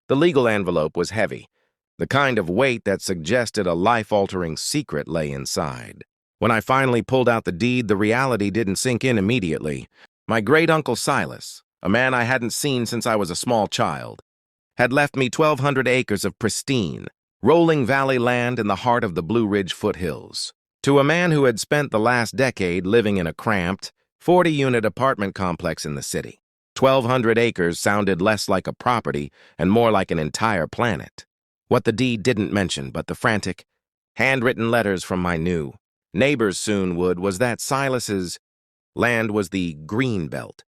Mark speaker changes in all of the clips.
Speaker 1: The legal envelope was heavy, the kind of weight that suggested a life-altering secret lay inside. When I finally pulled out the deed, the reality didn't sink in immediately. My great-uncle Silas, a man I hadn't seen since I was a small child, had left me 1,200 acres of pristine, rolling valley land in the heart of the Blue Ridge foothills. To a man who had spent the last decade living in a cramped, 40-unit apartment complex in the city, 1,200 acres sounded less like a property and more like an entire planet. What the deed didn't mention, but the frantic, handwritten letters from my new neighbors soon would, was that Silas's land was the Green Belt,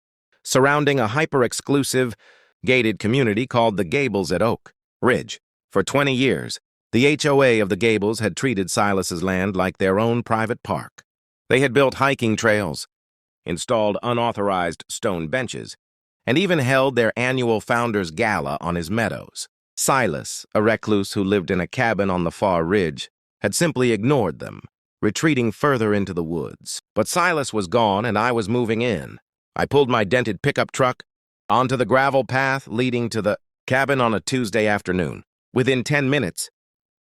Speaker 1: surrounding a hyper-exclusive, gated community called the Gables at Oak Ridge. For 20 years, the HOA of the Gables had treated Silas's land like their own private park. They had built hiking trails, installed unauthorized stone benches, and even held their annual Founders Gala on his meadows. Silas, a recluse who lived in a cabin on the far ridge, had simply ignored them, retreating further into the woods. But Silas was gone and I was moving in. I pulled my dented pickup truck onto the gravel path leading to the cabin on a Tuesday afternoon. Within 10 minutes,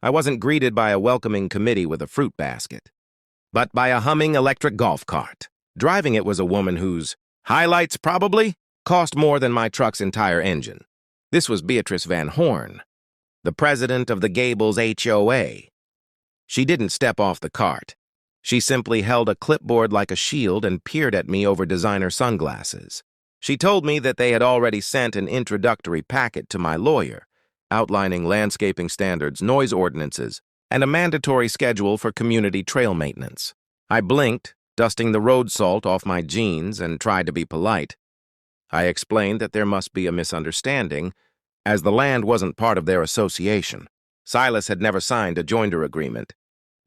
Speaker 1: I wasn't greeted by a welcoming committee with a fruit basket, but by a humming electric golf cart. Driving it was a woman whose highlights probably cost more than my truck's entire engine. This was Beatrice Van Horn, the president of the Gables HOA. She didn't step off the cart. She simply held a clipboard like a shield and peered at me over designer sunglasses. She told me that they had already sent an introductory packet to my lawyer, outlining landscaping standards, noise ordinances, and a mandatory schedule for community trail maintenance. I blinked, dusting the road salt off my jeans, and tried to be polite. I explained that there must be a misunderstanding, as the land wasn't part of their association. Silas had never signed a joinder agreement.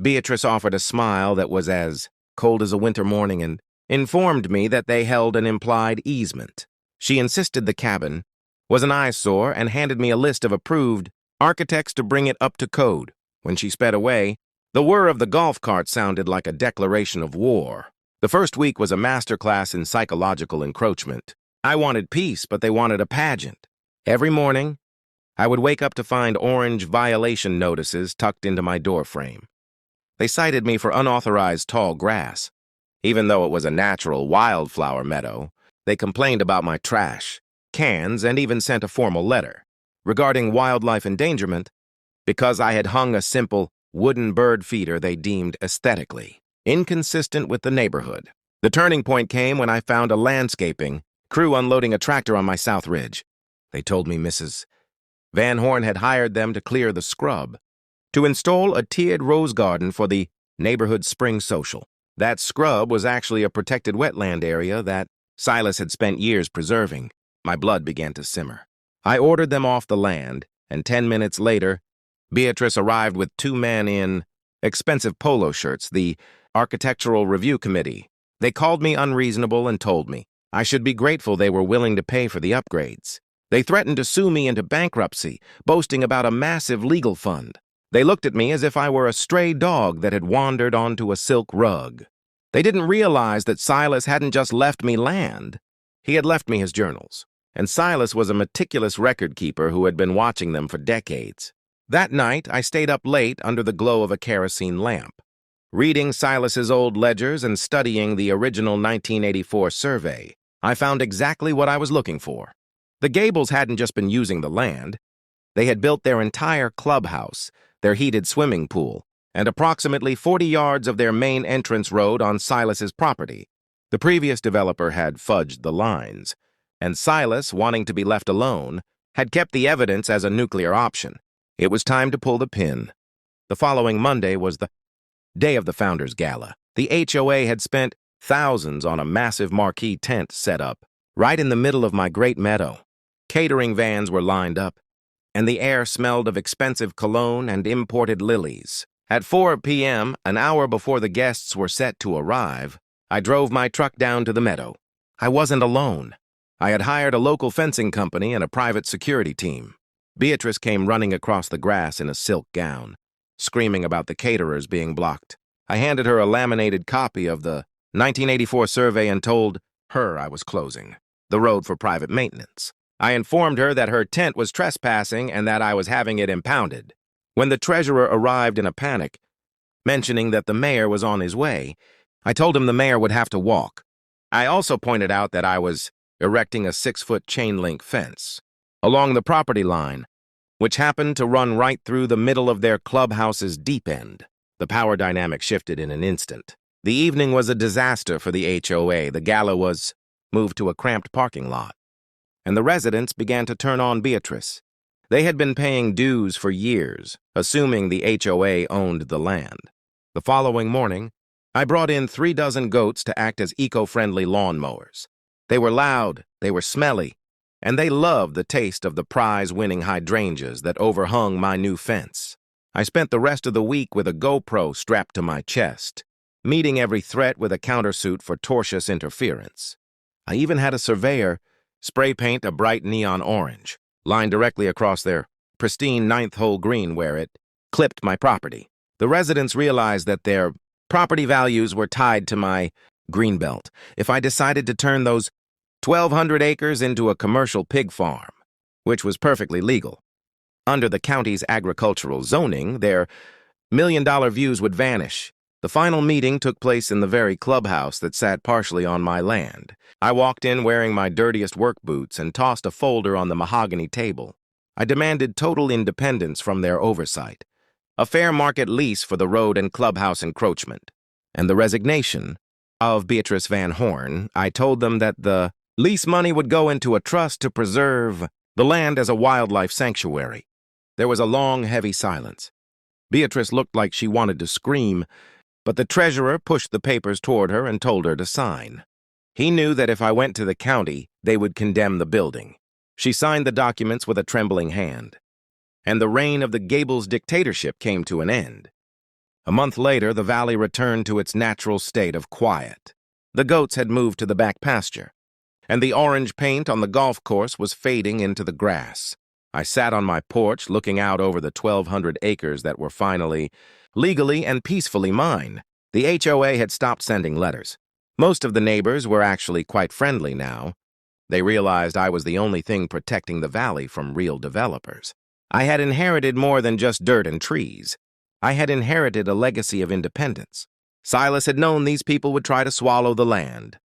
Speaker 1: Beatrice offered a smile that was as cold as a winter morning and informed me that they held an implied easement. She insisted the cabin was an eyesore and handed me a list of approved architects to bring it up to code. When she sped away, the whir of the golf cart sounded like a declaration of war. The first week was a masterclass in psychological encroachment. I wanted peace, but they wanted a pageant. Every morning, I would wake up to find orange violation notices tucked into my doorframe. They cited me for unauthorized tall grass. Even though it was a natural wildflower meadow, they complained about my trash, cans, and even sent a formal letter regarding wildlife endangerment because I had hung a simple wooden bird feeder they deemed aesthetically inconsistent with the neighborhood. The turning point came when I found a landscaping crew unloading a tractor on my south ridge. They told me Mrs. Van Horn had hired them to clear the scrub, to install a tiered rose garden for the neighborhood spring social. That scrub was actually a protected wetland area that Silas had spent years preserving. My blood began to simmer. I ordered them off the land, and 10 minutes later, Beatrice arrived with 2 men in expensive polo shirts, the Architectural Review Committee. They called me unreasonable and told me I should be grateful they were willing to pay for the upgrades. They threatened to sue me into bankruptcy, boasting about a massive legal fund. They looked at me as if I were a stray dog that had wandered onto a silk rug. They didn't realize that Silas hadn't just left me land. He had left me his journals, and Silas was a meticulous record keeper who had been watching them for decades. That night, I stayed up late under the glow of a kerosene lamp, reading Silas's old ledgers and studying the original 1984 survey. I found exactly what I was looking for. The Gables hadn't just been using the land. They had built their entire clubhouse, their heated swimming pool, and approximately 40 yards of their main entrance road on Silas's property. The previous developer had fudged the lines, and Silas, wanting to be left alone, had kept the evidence as a nuclear option. It was time to pull the pin. The following Monday was the day of the Founders Gala. The HOA had spent thousands on a massive marquee tent set up right in the middle of my great meadow. Catering vans were lined up, and the air smelled of expensive cologne and imported lilies. At 4 p.m., an hour before the guests were set to arrive, I drove my truck down to the meadow. I wasn't alone. I had hired a local fencing company and a private security team. Beatrice came running across the grass in a silk gown, screaming about the caterers being blocked. I handed her a laminated copy of the 1984 survey and told her I was closing the road for private maintenance. I informed her that her tent was trespassing and that I was having it impounded. When the treasurer arrived in a panic, mentioning that the mayor was on his way, I told him the mayor would have to walk. I also pointed out that I was erecting a 6-foot chain-link fence along the property line, which happened to run right through the middle of their clubhouse's deep end. The power dynamic shifted in an instant. The evening was a disaster for the HOA. The gala was moved to a cramped parking lot, and the residents began to turn on Beatrice. They had been paying dues for years, assuming the HOA owned the land. The following morning, I brought in 3 dozen goats to act as eco-friendly lawnmowers. They were loud, they were smelly, and they loved the taste of the prize-winning hydrangeas that overhung my new fence. I spent the rest of the week with a GoPro strapped to my chest, meeting every threat with a countersuit for tortious interference. I even had a surveyor spray paint a bright neon orange, line directly across their pristine 9th hole green where it clipped my property. The residents realized that their property values were tied to my greenbelt. If I decided to turn those 1,200 acres into a commercial pig farm, which was perfectly legal, under the county's agricultural zoning, their million-dollar views would vanish. The final meeting took place in the very clubhouse that sat partially on my land. I walked in wearing my dirtiest work boots and tossed a folder on the mahogany table. I demanded total independence from their oversight, a fair market lease for the road and clubhouse encroachment, and the resignation of Beatrice Van Horn. I told them that the lease money would go into a trust to preserve the land as a wildlife sanctuary. There was a long, heavy silence. Beatrice looked like she wanted to scream, but the treasurer pushed the papers toward her and told her to sign. He knew that if I went to the county, they would condemn the building. She signed the documents with a trembling hand, and the reign of the Gables dictatorship came to an end. A month later, the valley returned to its natural state of quiet. The goats had moved to the back pasture, and the orange paint on the golf course was fading into the grass. I sat on my porch looking out over the 1,200 acres that were finally, legally and peacefully mine. The HOA had stopped sending letters. Most of the neighbors were actually quite friendly now. They realized I was the only thing protecting the valley from real developers. I had inherited more than just dirt and trees. I had inherited a legacy of independence. Silas had known these people would try to swallow the land,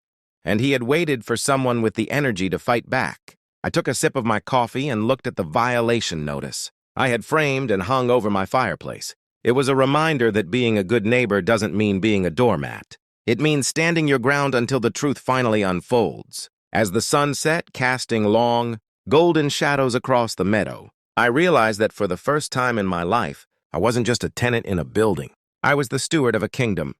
Speaker 1: and he had waited for someone with the energy to fight back. I took a sip of my coffee and looked at the violation notice I had framed and hung over my fireplace. It was a reminder that being a good neighbor doesn't mean being a doormat. It means standing your ground until the truth finally unfolds. As the sun set, casting long, golden shadows across the meadow, I realized that for the first time in my life, I wasn't just a tenant in a building. I was the steward of a kingdom,